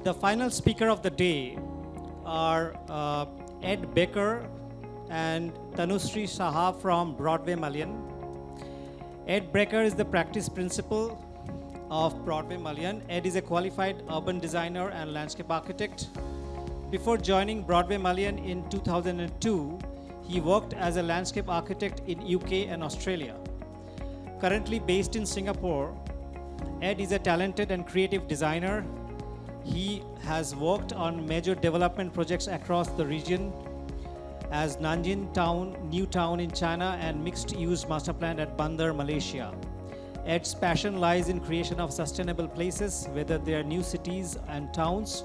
The final speaker of the day are Ed Baker and Tanushree Saha from Broadway, Malyan. Ed Baker is the practice principal of Broadway, Malyan. Ed is a qualified urban designer and landscape architect. Before joining Broadway, Malyan in 2002, he worked as a landscape architect in UK and Australia. Currently based in Singapore, Ed is a talented and creative designer. He has worked on major development projects across the region as Nanjing Town, New Town in China, and mixed-use master plan at Bandar, Malaysia. Ed's passion lies in creation of sustainable places, whether they are new cities and towns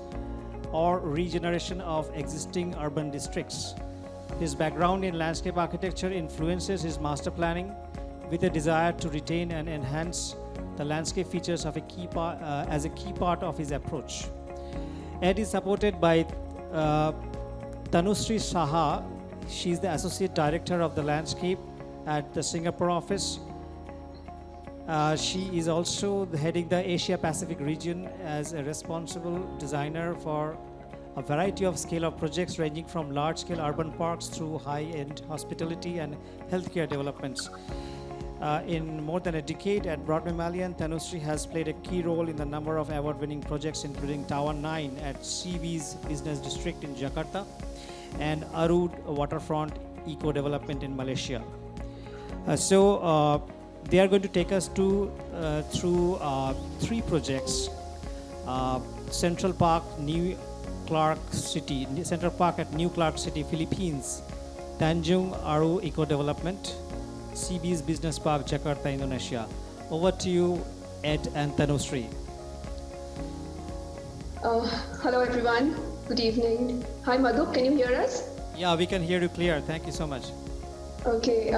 or regeneration of existing urban districts. His background in landscape architecture influences his master planning with a desire to retain and enhance the landscape features of as a key part of his approach. Ed is supported by Tanushree Saha. She is the Associate Director of the Landscape at the Singapore office. She is also heading the Asia Pacific region as a responsible designer for a variety of scale of projects ranging from large-scale urban parks through high-end hospitality and healthcare developments. In more than a decade at Broadway Malyan, Tanushree has played a key role in the number of award-winning projects, including Tower 9 at CB's Business District in Jakarta and Arud Waterfront Eco Development in Malaysia. They are going to take us through three projects: Central Park at New Clark City, Philippines; Tanjung Aru Eco Development; CB's Business Park, Jakarta, Indonesia. Over to you, Ed and Tanushree. Hello, everyone. Good evening. Hi, Madhu. Can you hear us? Yeah, we can hear you clear. Thank you so much. Okay.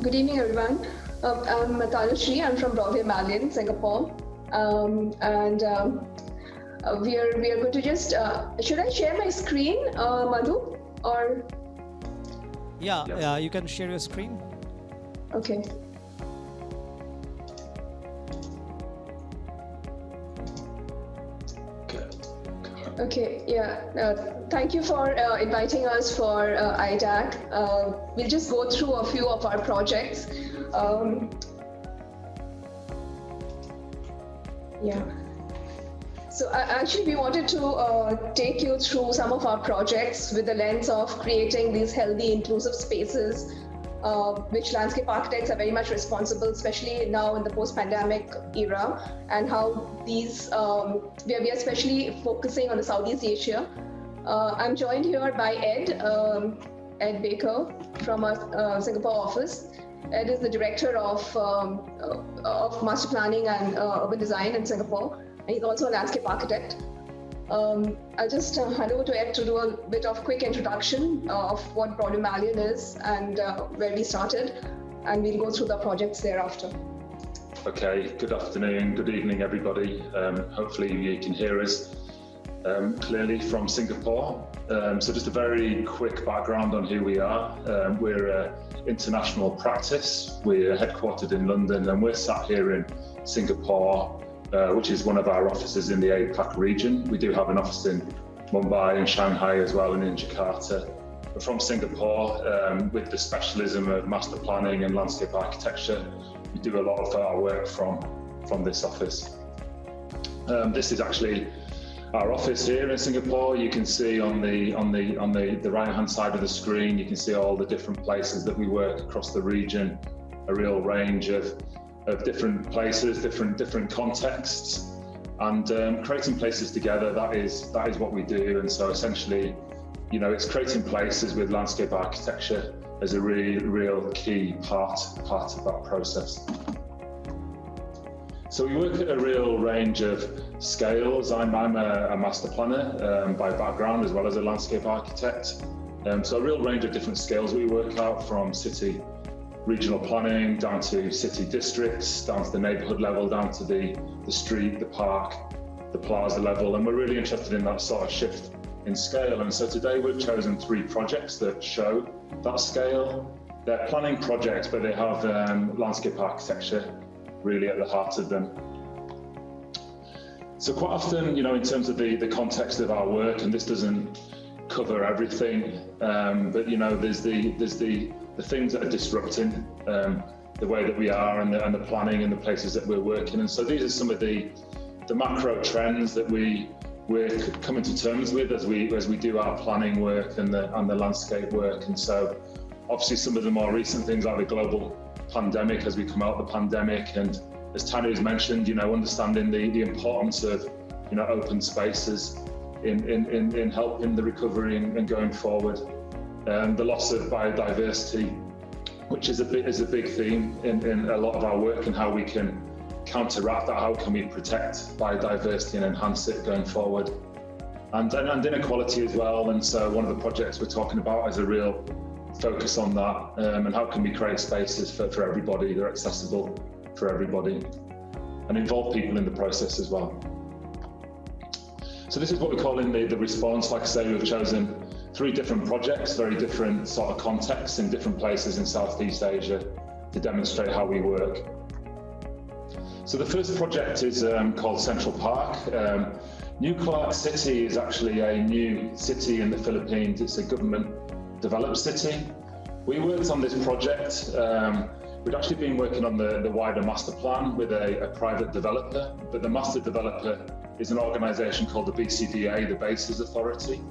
Good evening, everyone. I'm Tanushree. I'm from Broadway, Malyan, Singapore. We are going to just. Should I share my screen, Madhu? Or? Yeah, you can share your screen. Okay. Okay, yeah. Thank you for inviting us for iDAC. We'll just go through a few of our projects. So actually, we wanted to take you through some of our projects with the lens of creating these healthy, inclusive spaces, which landscape architects are very much responsible, especially now in the post-pandemic era, and how these, we are especially focusing on the Southeast Asia. I'm joined here by Ed Baker from our Singapore office. Ed is the Director of Master Planning and Urban Design in Singapore, and he's also a landscape architect. I'll just hand over to Ed to do a bit of quick introduction of what Broadway Malyan is and where we started, and we'll go through the projects thereafter. Okay, good afternoon, good evening, everybody. Hopefully you can hear us clearly from Singapore. So just a very quick background on who we are. We're an international practice. We're headquartered in London, and we're sat here in Singapore, which is one of our offices in the APAC region. We do have an office in Mumbai and Shanghai as well, and in Jakarta. We're from Singapore with the specialism of master planning and landscape architecture. We do a lot of our work from this office. This is actually our office here in Singapore. You can see on the right-hand side of the screen, you can see all the different places that we work across the region, a real range of different places, different contexts, and creating places together. That is what we do. And so essentially, it's creating places with landscape architecture as a real key part of that process. So we work at a real range of scales. I'm a master planner by background, as well as a landscape architect. So a real range of different scales we work out, from city regional planning, down to city districts, down to the neighbourhood level, down to the street, the park, the plaza level, and we're really interested in that sort of shift in scale. And so today we've chosen three projects that show that scale. They're planning projects, but they have landscape architecture really at the heart of them. So quite often, in terms of the context of our work, and this doesn't cover everything, but there's the things that are disrupting the way that we are and the planning and the places that we're working. And so these are some of the macro trends that we're coming to terms with as we do our planning work and the landscape work. And so obviously some of the more recent things like the global pandemic, as we come out of the pandemic, and as Tanu's mentioned, understanding the importance of open spaces in helping the recovery and going forward. The loss of biodiversity, which is a big theme in a lot of our work, and how we can counteract that. How can we protect biodiversity and enhance it going forward? And inequality as well. And so one of the projects we're talking about is a real focus on that, and how can we create spaces for everybody that are accessible for everybody and involve people in the process as well. So this is what we're calling the response. Like I say, we've chosen 3 different projects, very different sort of contexts in different places in Southeast Asia to demonstrate how we work. So the first project is called Central Park. New Clark City is actually a new city in the Philippines. It's a government developed city. We worked on this project. We'd actually been working on the wider master plan with a private developer, but the master developer is an organisation called the BCDA, the Bases Authority,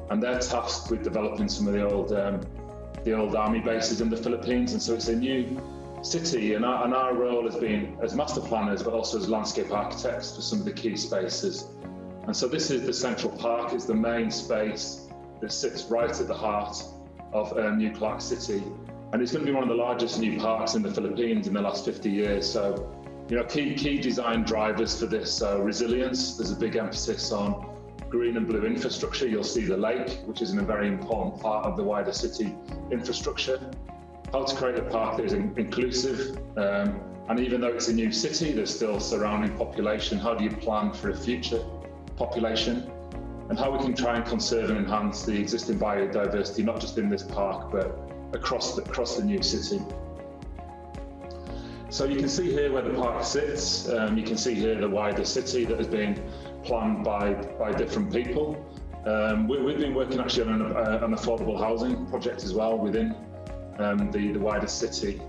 and they're tasked with developing some of the old army bases in the Philippines. And so it's a new city, and our role has been as master planners, but also as landscape architects for some of the key spaces. And so this is the Central Park. It's the main space that sits right at the heart of New Clark City. And it's going to be one of the largest new parks in the Philippines in the last 50 years. So, key design drivers for this. So resilience, there's a big emphasis on green and blue infrastructure. You'll see the lake, which is a very important part of the wider city infrastructure. How to create a park that is inclusive. And even though it's a new city, there's still surrounding population. How do you plan for a future population? And how we can try and conserve and enhance the existing biodiversity, not just in this park, but across the new city. So you can see here where the park sits. You can see here the wider city that has been planned by different people. We've been working actually on an affordable housing project as well within the wider city.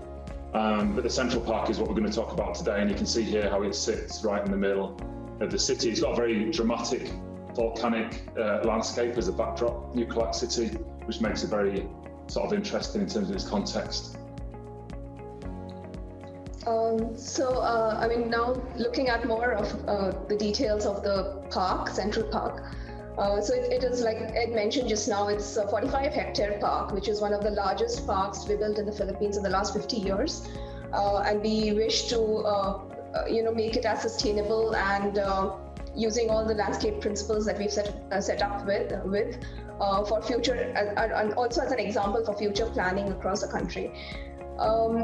But the Central Park is what we're going to talk about today, and you can see here how it sits right in the middle of the city. It's got a very dramatic volcanic landscape as a backdrop, New Clark City, which makes it very sort of interesting in terms of its context. Now looking at more of the details of the park, Central Park. So it is, like Ed mentioned just now, it's a 45-hectare park, which is one of the largest parks to be built in the Philippines in the last 50 years. And we wish to, make it as sustainable and using all the landscape principles that we've set up with for future, and also as an example for future planning across the country.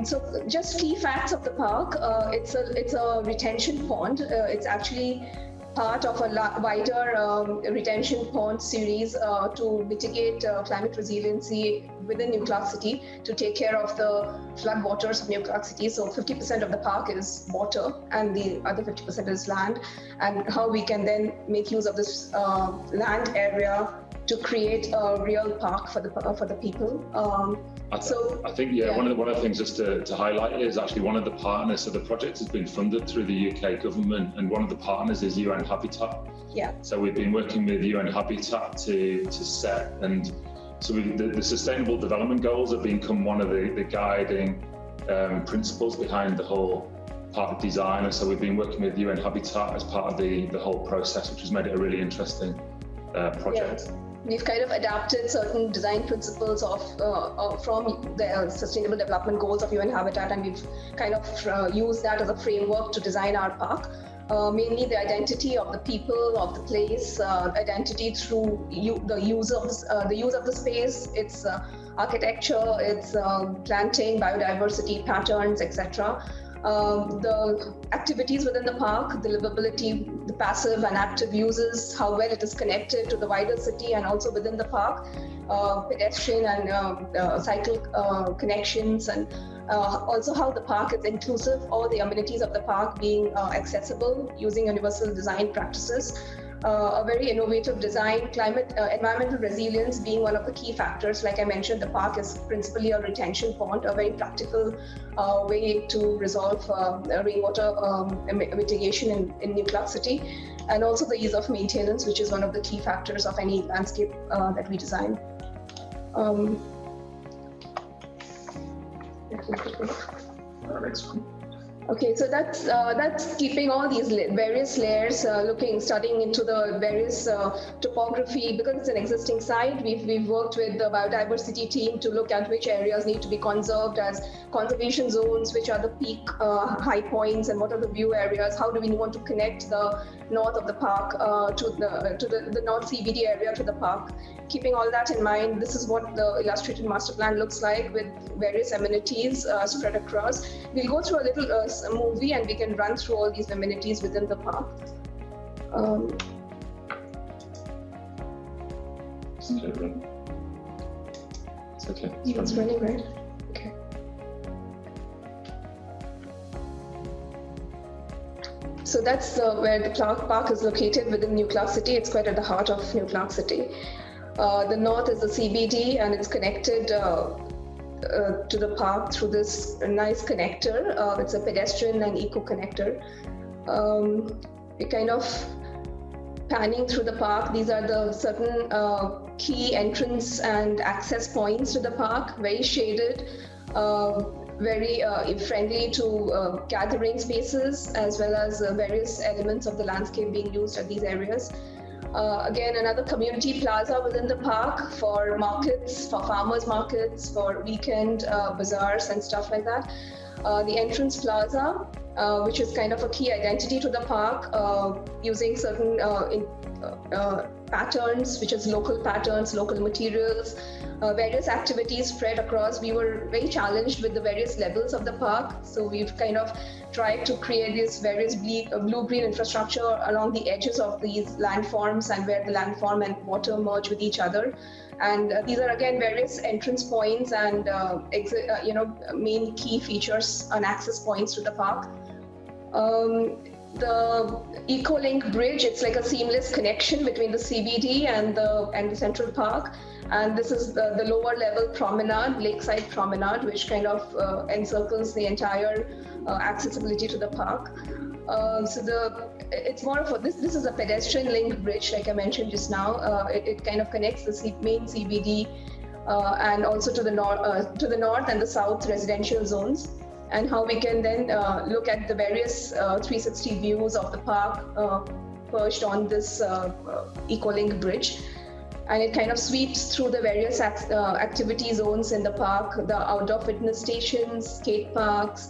So just key facts of the park. It's a retention pond. It's actually part of a wider retention pond series to mitigate climate resiliency within New Clark City, to take care of the flood waters of New Clark City. So 50% of the park is water and the other 50% is land, and how we can then make use of this land area to create a real park for the people. I think one of the things just to highlight is actually one of the partners. So the project has been funded through the UK government, and one of the partners is UN Habitat. Yeah. So we've been working with UN Habitat to set, and so the Sustainable Development Goals have become one of the guiding principles behind the whole park design. And so we've been working with UN Habitat as part of the whole process, which has made it a really interesting project. Yeah. We've kind of adapted certain design principles from the Sustainable Development Goals of UN Habitat, and we've kind of used that as a framework to design our park. Mainly the identity of the people, of the place, identity through the use of the space, its architecture, its planting, biodiversity patterns, etc. The activities within the park, the livability, the passive and active uses, how well it is connected to the wider city and also within the park, pedestrian and cycle connections, and Also how the park is inclusive, all the amenities of the park being accessible using universal design practices. A very innovative design, environmental resilience being one of the key factors. Like I mentioned, the park is principally a retention pond, a very practical way to resolve rainwater mitigation in New Clark City, and also the ease of maintenance, which is one of the key factors of any landscape that we design. Next one. Okay, so that's keeping all these various layers, studying into the various topography. Because it's an existing site, we've worked with the biodiversity team to look at which areas need to be conserved as conservation zones, which are the peak high points, and what are the view areas. How do we want to connect the north of the park to the north CBD area to the park? Keeping all that in mind, this is what the illustrated master plan looks like, with various amenities spread across. We'll go through a little movie and we can run through all these amenities within the park. It's okay. It's running, right? Okay. So that's where the park is located within New Clark City. It's quite at the heart of New Clark City. The north is the CBD, and it's connected to the park through this nice connector. It's a pedestrian and eco connector. We're kind of panning through the park. These are the certain key entrance and access points to the park, very shaded, very friendly to gathering spaces, as well as various elements of the landscape being used at these areas. Again, another community plaza within the park for markets, for farmers markets, for weekend bazaars and stuff like that. The entrance plaza, which is kind of a key identity to the park, using certain patterns, which is local patterns, local materials, various activities spread across. We were very challenged with the various levels of the park, so we've kind of tried to create these various blue-green infrastructure along the edges of these landforms, and where the landform and water merge with each other. And these are again various entrance points and main key features and access points to the park. The Eco-Link bridge, it's like a seamless connection between the CBD and the Central Park. And this is the lower level promenade, lakeside promenade, which kind of encircles the entire accessibility to the park. It's more of a, this is a pedestrian link bridge, like I mentioned just now. It kind of connects the main CBD and also to the north and the south residential zones, and how we can then look at the various 360 views of the park perched on this Eco-Link bridge. And it kind of sweeps through the various activity zones in the park, the outdoor fitness stations, skate parks,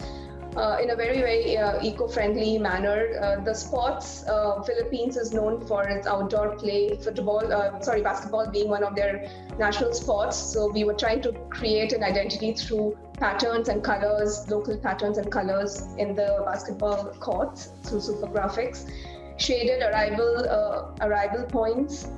in a very, very eco-friendly manner. The sports, Philippines is known for its outdoor play, basketball being one of their national sports. So we were trying to create an identity through patterns and colors, local patterns and colors in the basketball courts through super graphics, shaded arrival points,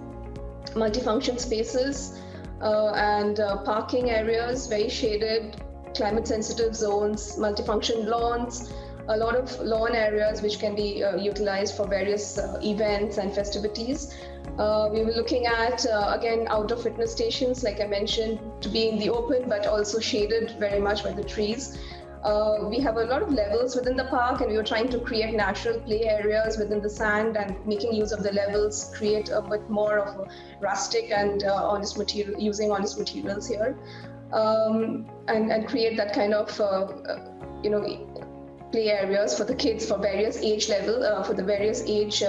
multifunction spaces, and parking areas, very shaded, climate sensitive zones, multifunction lawns, a lot of lawn areas which can be utilized for various events and festivities. We were looking at, again, outdoor fitness stations, like I mentioned, to be in the open, but also shaded very much by the trees. We have a lot of levels within the park, and we were trying to create natural play areas within the sand, and making use of the levels, create a bit more of a rustic and honest material, using honest materials here, and create that kind of, play areas for the kids for various age level, for the various age.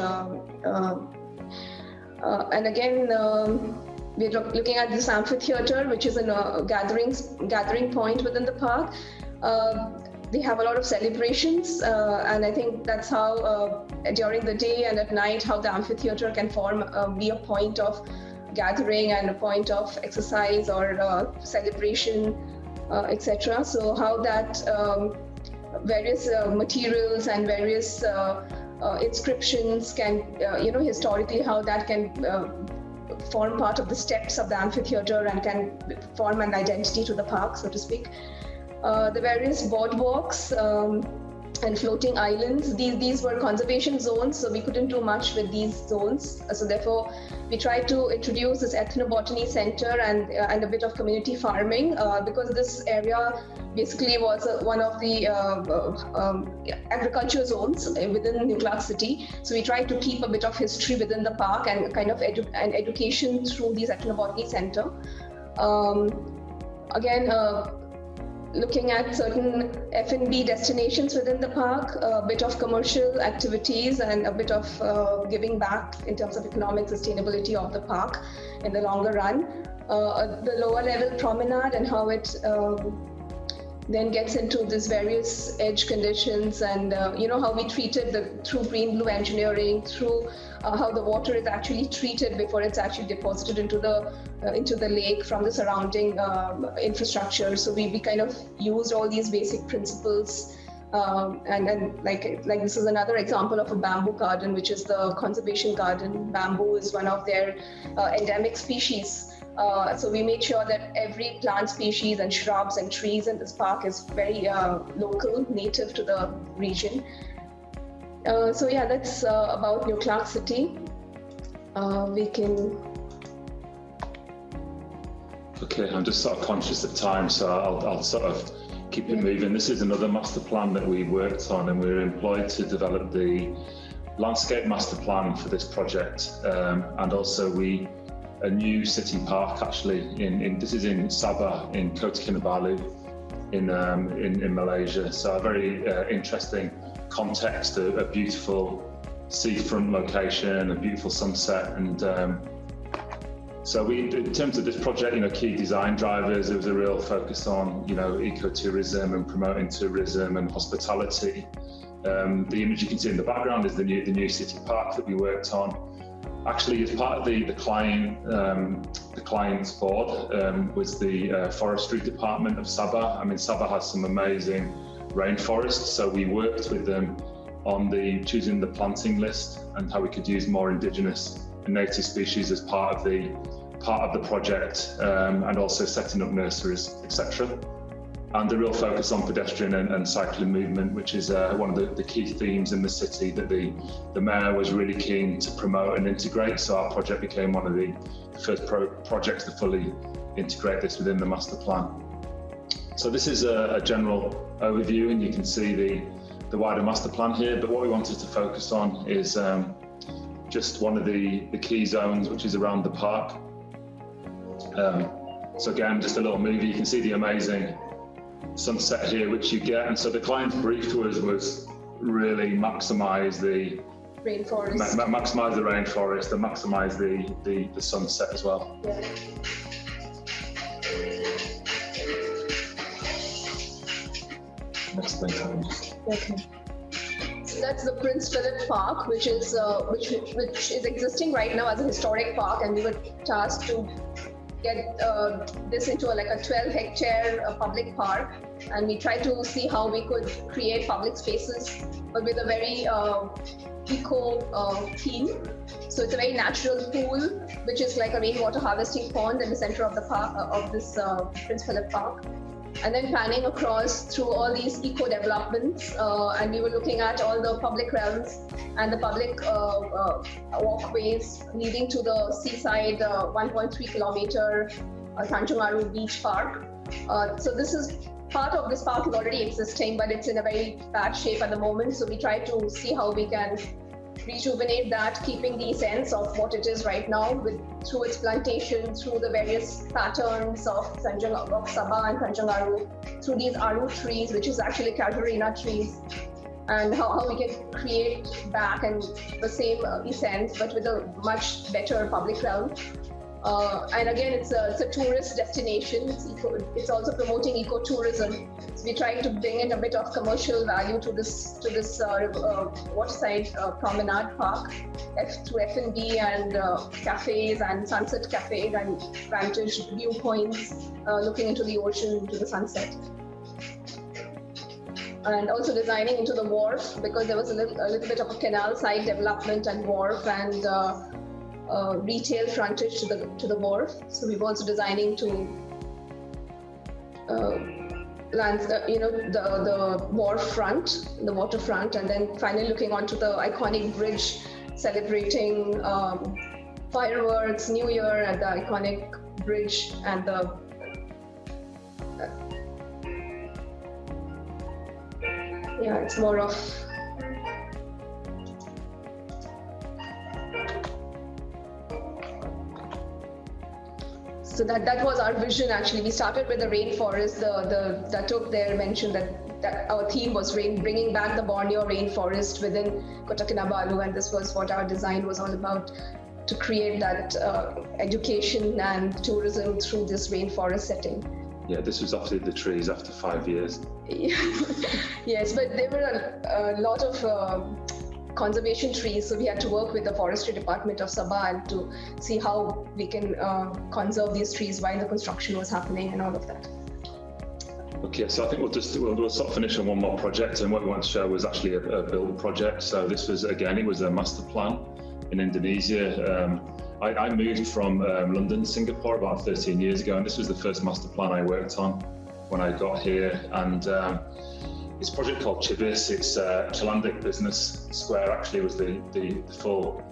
And again, we're looking at this amphitheater, which is a gathering point within the park. They have a lot of celebrations, and I think that's how during the day and at night, how the amphitheater can be a point of gathering and a point of exercise or celebration, etc. So how that various materials and various inscriptions can, historically, how that can form part of the steps of the amphitheater and can form an identity to the park, so to speak. The various boardwalks and floating islands, these were conservation zones, so we couldn't do much with these zones. So therefore, we tried to introduce this ethnobotany center and a bit of community farming because this area basically was one of the agriculture zones within New Clark City. So we tried to keep a bit of history within the park and kind of education through this ethnobotany center. Again, looking at certain F&B destinations within the park, a bit of commercial activities and a bit of giving back in terms of economic sustainability of the park in the longer run. The lower level promenade and how it then gets into these various edge conditions and how we treated through green blue engineering, through how the water is actually treated before it's actually deposited into the lake from the surrounding infrastructure. So we kind of used all these basic principles. And like this is another example of a bamboo garden, which is the conservation garden. Bamboo is one of their endemic species. So we made sure that every plant species and shrubs and trees in this park is very local, native to the region. So yeah, that's about New Clark City. We can... Okay, I'm just sort of conscious of time, so I'll sort of keep it moving. This is another master plan that we worked on, and we were employed to develop the landscape master plan for this project. And also a new city park actually this is in Sabah in Kota Kinabalu in Malaysia. So a very interesting context, a beautiful seafront location, a beautiful sunset, and so in terms of this project, key design drivers, there was a real focus on ecotourism and promoting tourism and hospitality. The image you can see in the background is the new city park that we worked on. Actually, as part of the client's board was the forestry department of Sabah. I mean, Sabah has some amazing rainforests, so we worked with them on choosing the planting list and how we could use more indigenous and native species as part of the project, and also setting up nurseries, etc. And the real focus on pedestrian and cycling movement, which is one of the key themes in the city that the mayor was really keen to promote and integrate. So our project became one of the first projects to fully integrate this within the master plan. So this is a general overview, and you can see the wider master plan here. But what we wanted to focus on is just one of the key zones, which is around the park. So again, just a little movie. You can see the amazing sunset here, which you get. And so the client's brief to us was really maximize the rainforest, maximize the rainforest, and maximize the sunset as well. Yeah. Next thing. Okay. So that's the Prince Philip Park, which is existing right now as a historic park, and we were tasked to get this into a 12-hectare public park, and we tried to see how we could create public spaces, but with a very eco theme. So it's a very natural pool, which is like a rainwater harvesting pond in the center of the park of this Prince Philip Park. And then panning across through all these eco developments, and we were looking at all the public realms and the public walkways leading to the seaside 1.3 kilometer Tanjung Aru Beach Park. So this is part of this park is already existing, but it's in a very bad shape at the moment. So we try to see how we can rejuvenate that, keeping the sense of what it is right now through its plantation, through the various patterns of Sabah and Tanjung Aru, through these Aru trees, which is actually casuarina trees, and how we can create back and the same essence, but with a much better public realm. And again, it's a tourist destination. It's also promoting ecotourism. So we try to bring in a bit of commercial value to this waterside promenade park through F&B and cafes and sunset cafes and vantage viewpoints looking into the ocean, into the sunset. And also designing into the wharf, because there was a little bit of a canal side development and wharf and retail frontage to the wharf. So we've also designing to the waterfront, and then finally looking onto the iconic bridge, celebrating fireworks, New Year at the iconic bridge, and it's more of. So that was our vision. Actually, we started with the rainforest. The Datuk there mentioned that our theme was bringing back the Borneo rainforest within Kota Kinabalu, and this was what our design was all about, to create that education and tourism through this rainforest setting. Yeah, this was after the trees after 5 years. Yes, but there were a lot of conservation trees, so we had to work with the forestry department of Sabah and to see how we can conserve these trees while the construction was happening and all of that. Okay, so I think we'll sort of finish on one more project, and what we want to show was actually a build project. So this was, again, it was a master plan in Indonesia. I moved from London to Singapore about 13 years ago, and this was the first master plan I worked on when I got here. And it's a project called Chibis. It's Chalandik Business Square, actually, was the full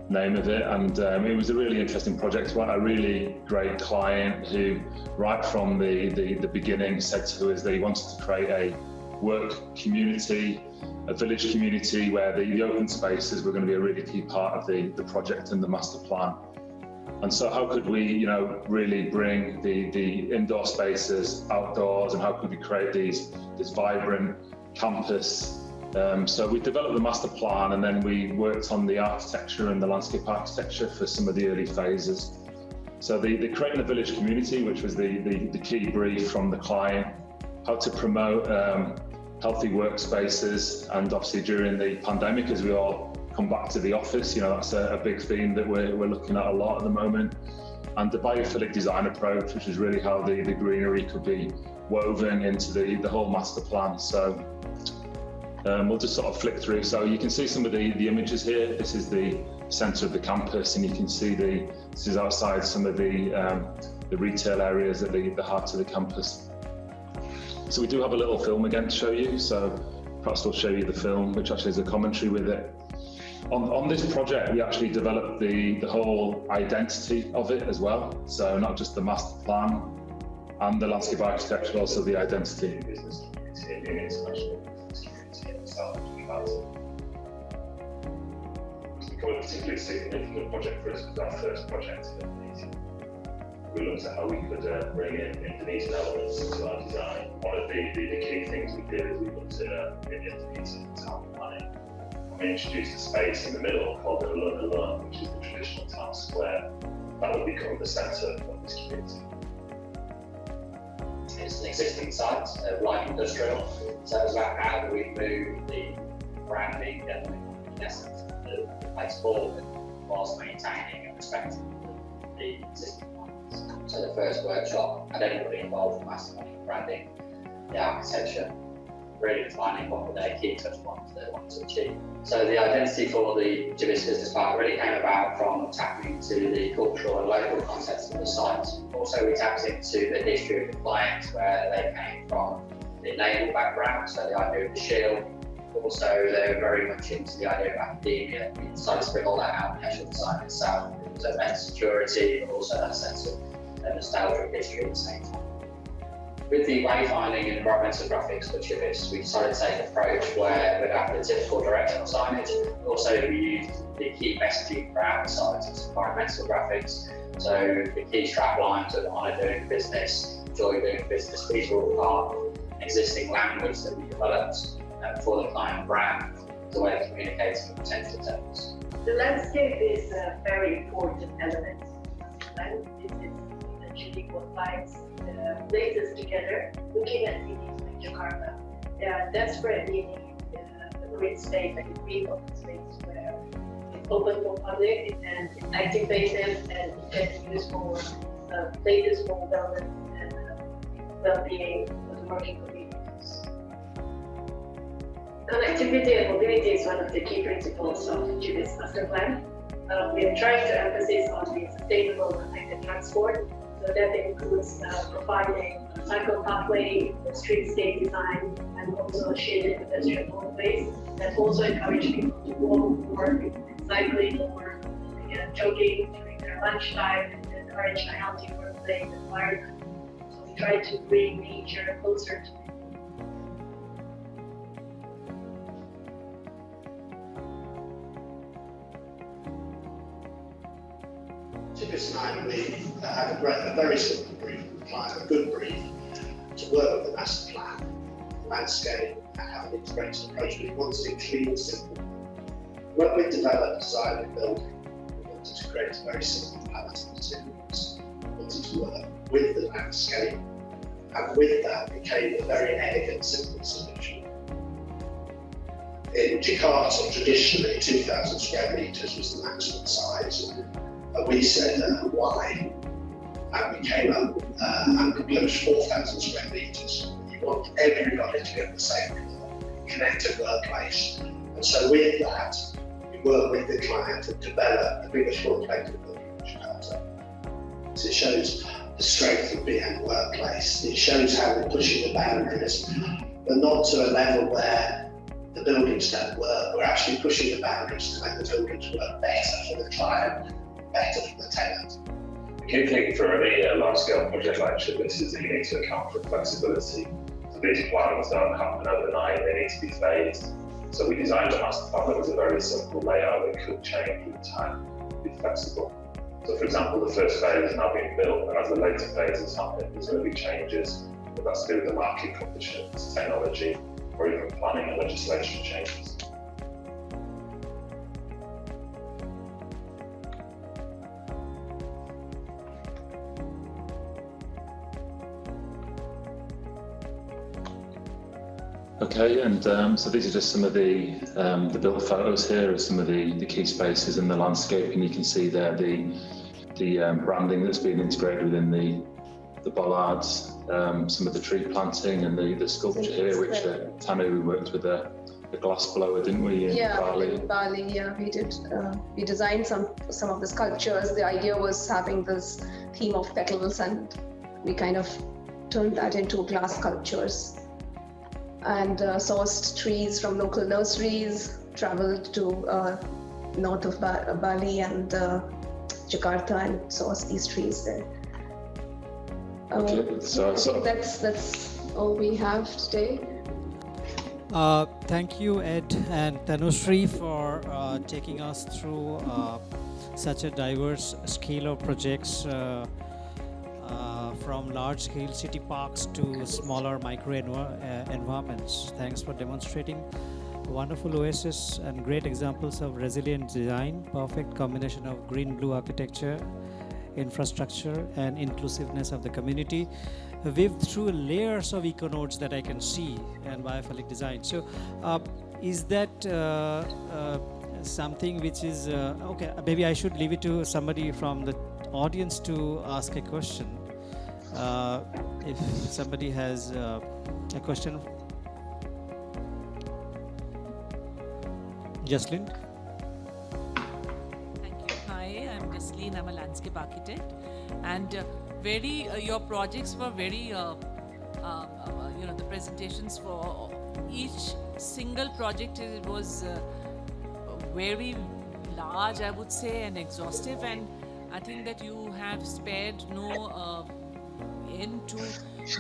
name of it. And it was a really interesting project. A really great client who, right from the beginning, said to us that he wanted to create a work community, a village community where the open spaces were going to be a really key part of the project and the master plan. And so how could we, really bring the indoor spaces outdoors, and how could we create this vibrant campus? So we developed the master plan, and then we worked on the architecture and the landscape architecture for some of the early phases. So the creating a village community, which was the key brief from the client, how to promote healthy workspaces, and obviously during the pandemic, as we all come back to the office, that's a big theme that we're looking at a lot at the moment. And the biophilic design approach, which is really how the greenery could be woven into the whole master plan. So we'll just sort of flick through. So you can see some of the images here. This is the center of the campus, and you can see this is outside some of the retail areas at the heart of the campus. So we do have a little film again to show you. So perhaps we'll show you the film, which actually has a commentary with it. On this project, we actually developed the whole identity of it as well. So not just the master plan and the landscape architecture, but also the identity. Business community and international business community itself. It's become a particularly significant project for us. It was our first project in Indonesia. We looked at how we could bring in Indonesian elements into our design. One of the key things we did is we looked at Indonesian town planning. We introduced a space in the middle called the Alun-Alun, which is the traditional town square. That would become the centre of this community. It's an existing site, light industrial, so it's about how do we move the branding and in essence the place forward whilst maintaining and respecting the existing lines. So the first workshop had anybody involved in master planning, branding, the architecture, really defining what were their key touch points they wanted to achieve. So the identity for the Chibis Business Park really came about from tapping into the cultural and local context of the site. Also, we tapped into the history of the clients, where they came from the naval background, so the idea of the shield. Also, they were very much into the idea of academia. We decided to bring all that out in the actual design itself. So it meant security, but also that sense of nostalgic history at the same time. With the wayfinding and environmental graphics for Chibis, we decided to take an approach where we'd have the typical directional signage. Also, we used the key messaging throughout the site as environmental graphics. So the key strap lines of honour doing business, joy doing business, these were all part of existing language that we developed for the client brand as a way of communicating with potential tenants. The landscape is a very important element. This is actually what binds the places together. Looking at cities like Jakarta, they are desperately needing a green space, like a green open space where it's open for public and it's activated and it can be used for places for wellness and well-being for the working communities. Connectivity and mobility is one of the key principles of Chibis Master Plan. We are trying to emphasize on the sustainable connected transport. So So that includes providing a cycle pathway, streetscape design, and also a shaded pedestrian roadways that also encourage people to walk more, cycling more, jogging during their lunchtime, and encourage a healthy workplace environment. So we try to bring nature closer to people. Tippis and I, we had a very simple brief with the client, a good brief, to work with the master plan, landscape, and have an integrated approach. We wanted it clean and simple. When we developed, designed, and built, we wanted to create a very simple palette of materials. We wanted to work with the landscape, and with that became a very elegant, simple solution. In Jakarta, traditionally, 2,000 square metres was the maximum size. We said why, and we came up and proposed 4,000 square metres. You want everybody to get the same connected workplace. And so with that, we work with the client to develop the biggest floor plate in Jakarta. So it shows the strength of BM workplace. It shows how we're pushing the boundaries, but not to a level where the buildings don't work. We're actually pushing the boundaries to make the buildings work better for the client, better for the tenant. The key thing for any large-scale project like this is that you need to account for flexibility. So these plans don't happen overnight, they need to be phased. So we designed a master plan that was a very simple layout that could change with time, be flexible. So for example, the first phase is now being built, and as the later phases happen, there's going to be changes, but that's to do with the market conditions, technology, or even planning and legislation changes. Okay, and so these are just some of the built photos here of some of the key spaces in the landscape, and you can see there the branding that's been integrated within the bollards, some of the tree planting and the sculpture here, which Tanu, we worked with a glass blower, didn't we, in Bali? In Bali, yeah, we did. We designed some of the sculptures. The idea was having this theme of petals, and we kind of turned that into glass sculptures. And sourced trees from local nurseries, traveled to north of Bali and Jakarta and sourced these trees there. Okay, so I think that's all we have today. Thank you, Ed and Tanushree, for taking us through such a diverse scale of projects, from large-scale city parks to smaller micro environments. Thanks for demonstrating wonderful oasis and great examples of resilient design, perfect combination of green-blue architecture, infrastructure, and inclusiveness of the community, weaved through layers of eco-nodes that I can see, and biophilic design. So, is that something which is okay? Maybe I should leave it to somebody from the audience to ask a question. If somebody has a question. Jaslyn? Thank you. Hi, I'm Jaslyn. I'm a landscape architect. And your projects were very, the presentations for each single project was very large, I would say, and exhaustive. And I think that you have spared no end to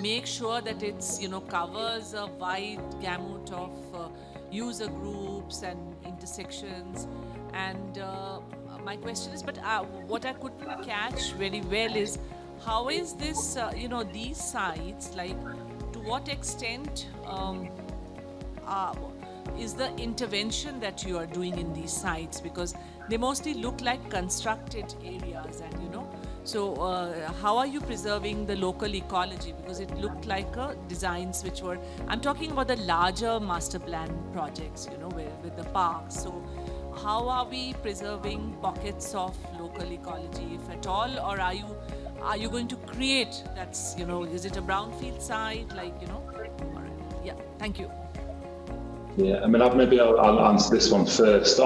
make sure that it's covers a wide gamut of user groups and intersections. And my question is, but what I couldn't catch very well is, how is this these sites, like, to what extent is the intervention that you are doing in these sites, because they mostly look like constructed areas, and so how are you preserving the local ecology, because it looked like designs which were, I'm talking about the larger master plan projects, with the parks. So how are we preserving pockets of local ecology, if at all, or are you going to create, that's is it a brownfield site, like all right. Yeah, thank you. Yeah, I mean, I'll answer this one first.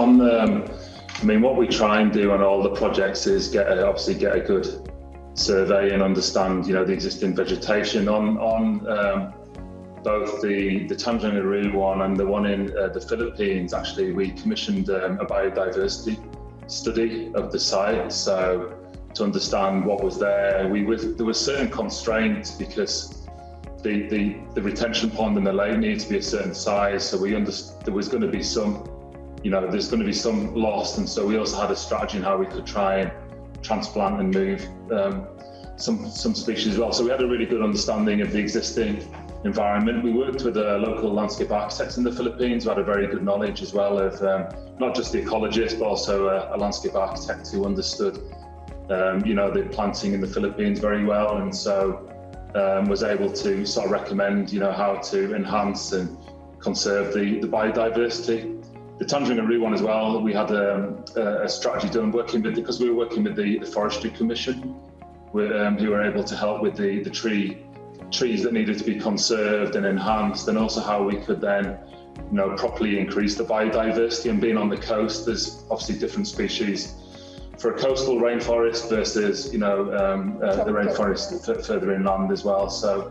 What we try and do on all the projects is get a good survey and understand, the existing vegetation on both the Tanushree one and the one in the Philippines. Actually, we commissioned a biodiversity study of the site, so to understand what was there. There were certain constraints because the retention pond and the lake needed to be a certain size, so we understood there was going to be some, there's going to be some lost, and so we also had a strategy in how we could try and transplant and move some species as well. So we had a really good understanding of the existing environment. We worked with a local landscape architect in the Philippines who had a very good knowledge as well of not just the ecologist, but also a landscape architect who understood the planting in the Philippines very well, and so was able to sort of recommend how to enhance and conserve the biodiversity. The Tanushree one as well, we had a strategy done because we were working with the Forestry Commission, who were able to help with the trees that needed to be conserved and enhanced, and also how we could then properly increase the biodiversity. And being on the coast, there's obviously different species for a coastal rainforest versus the rainforest further inland as well. So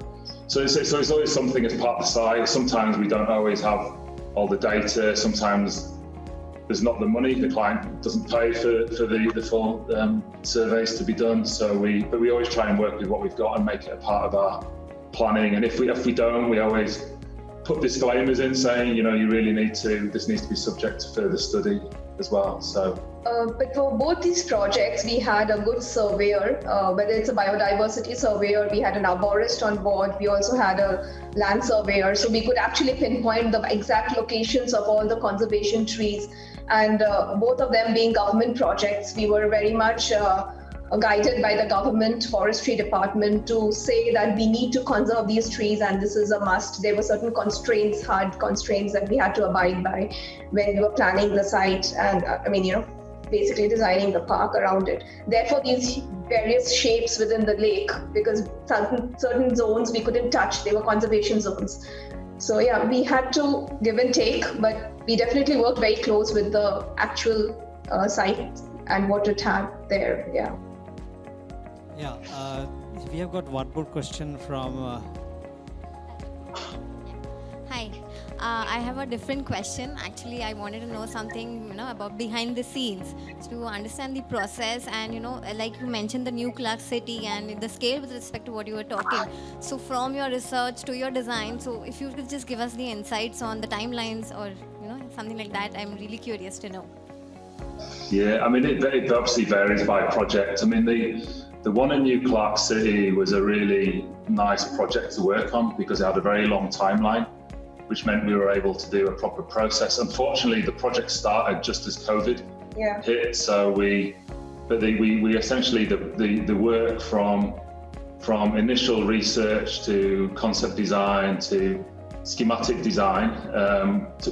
it's always something as part of the site. Sometimes we don't always have all the data. Sometimes there's not the money. The client doesn't pay for the full surveys to be done. But we always try and work with what we've got and make it a part of our planning. And if we don't, we always put disclaimers in saying, you really this needs to be subject to further study as well. But for both these projects, we had a good surveyor, whether it's a biodiversity surveyor, we had an arborist on board, we also had a land surveyor, so we could actually pinpoint the exact locations of all the conservation trees. And both of them being government projects, we were very much guided by the government forestry department to say that we need to conserve these trees and this is a must. There were certain constraints, hard constraints that we had to abide by when we were planning the site and basically designing the park around it. Therefore, these various shapes within the lake, because certain zones we couldn't touch, they were conservation zones. So yeah, we had to give and take, but we definitely worked very close with the actual site and what it had there. Yeah. We have got one more question from. Hi. I have a different question. Actually, I wanted to know something, about behind the scenes to understand the process and, like you mentioned, the new Clark City and the scale with respect to what you were talking. So from your research to your design, so if you could just give us the insights on the timelines or, something like that, I'm really curious to know. Yeah, it obviously varies by project. The one in New Clark City was a really nice project to work on because it had a very long timeline, which meant we were able to do a proper process. Unfortunately, the project started just as COVID hit, so we essentially the work from initial research to concept design to schematic design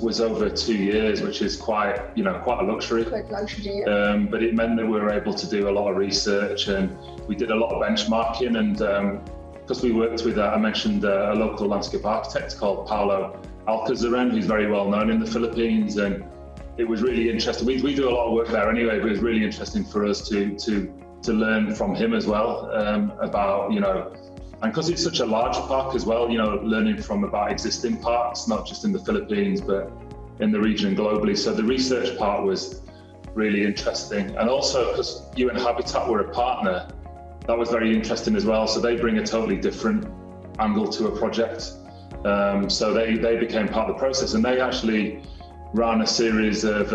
was over 2 years, which is quite a luxury. Quite luxury, yeah. But it meant that we were able to do a lot of research and we did a lot of benchmarking and because we worked with, I mentioned a local landscape architect called Paulo Alcazaren, who's very well known in the Philippines, and it was really interesting. We do a lot of work there anyway, but it was really interesting for us to learn from him as well about, and because it's such a large park as well, learning about existing parks, not just in the Philippines, but in the region globally. So the research part was really interesting. And also because UN Habitat were a partner, that was very interesting as well. So they bring a totally different angle to a project. So they became part of the process and they actually ran a series of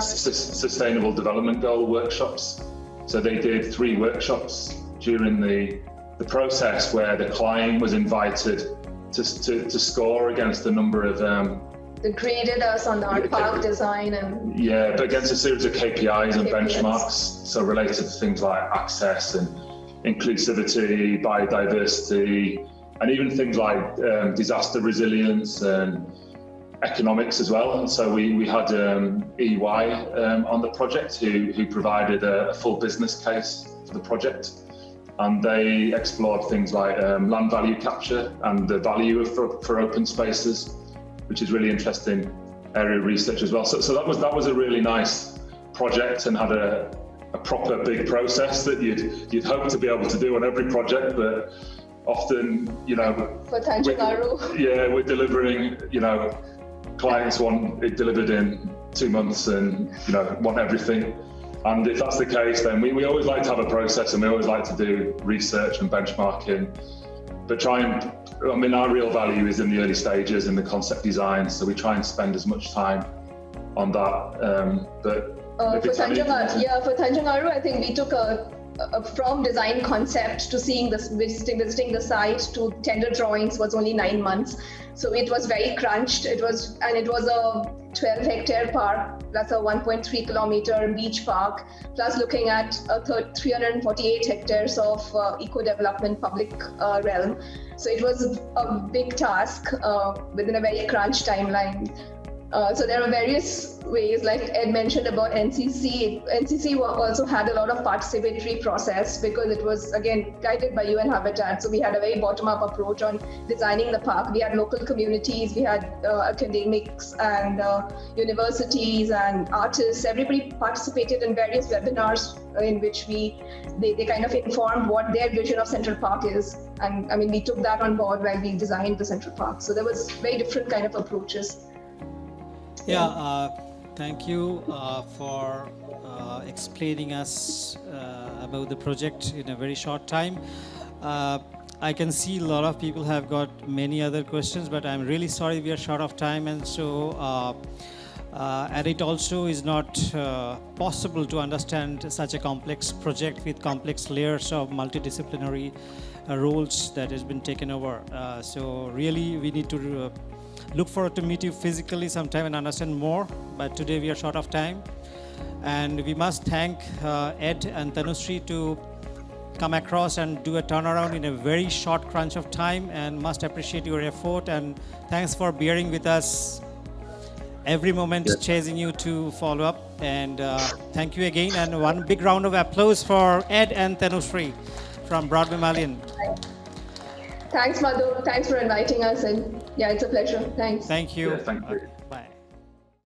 sustainable development goal workshops. So they did 3 workshops during the process where the client was invited to score against a number of They graded us on our park design and but against a series of KPIs and benchmarks, so related to things like access and inclusivity, biodiversity, and even things like disaster resilience and economics as well. And so we had EY on the project who provided a full business case for the project. And they explored things like land value capture and the value for open spaces, which is really interesting area of research as well. So that was a really nice project and had a proper big process that you'd hope to be able to do on every project, but often, you know, For Tanjung we're delivering, you know, clients want it delivered in 2 months and, you know, want everything. And if that's the case, then we always like to have a process, and we always like to do research and benchmarking, but our real value is in the early stages in the concept design. So we try and spend as much time on that. For Tanjung Aru, I think we took from design concept to seeing this, visiting the site to tender drawings was only 9 months. So it was very crunched. It was a 12-hectare park plus a 1.3 kilometer beach park, plus looking at 348 hectares of eco-development public realm. So it was a big task within a very crunched timeline. So there are various ways, like Ed mentioned about NCC. NCC also had a lot of participatory process because it was, again, guided by UN Habitat. So we had a very bottom-up approach on designing the park. We had local communities, we had academics and universities and artists. Everybody participated in various webinars in which they kind of informed what their vision of Central Park is. And I mean, we took that on board while we designed the Central Park. So there was very different kind of approaches. Thank you for explaining us about the project in a very short time. I can see a lot of people have got many other questions, but I'm really sorry we are short of time, and so and it also is not possible to understand such a complex project with complex layers of multidisciplinary roles that has been taken over. So really we need to look forward to meet you physically sometime and understand more, but today we are short of time. And we must thank Ed and Tanushree to come across and do a turnaround in a very short crunch of time, and must appreciate your effort, and thanks for bearing with us every moment, chasing you to follow up. And thank you again, and one big round of applause for Ed and Tanushree from Broadway Malyan. Thanks, Madhu. Thanks for inviting us, and yeah, it's a pleasure. Thanks. Thank you. Thank you.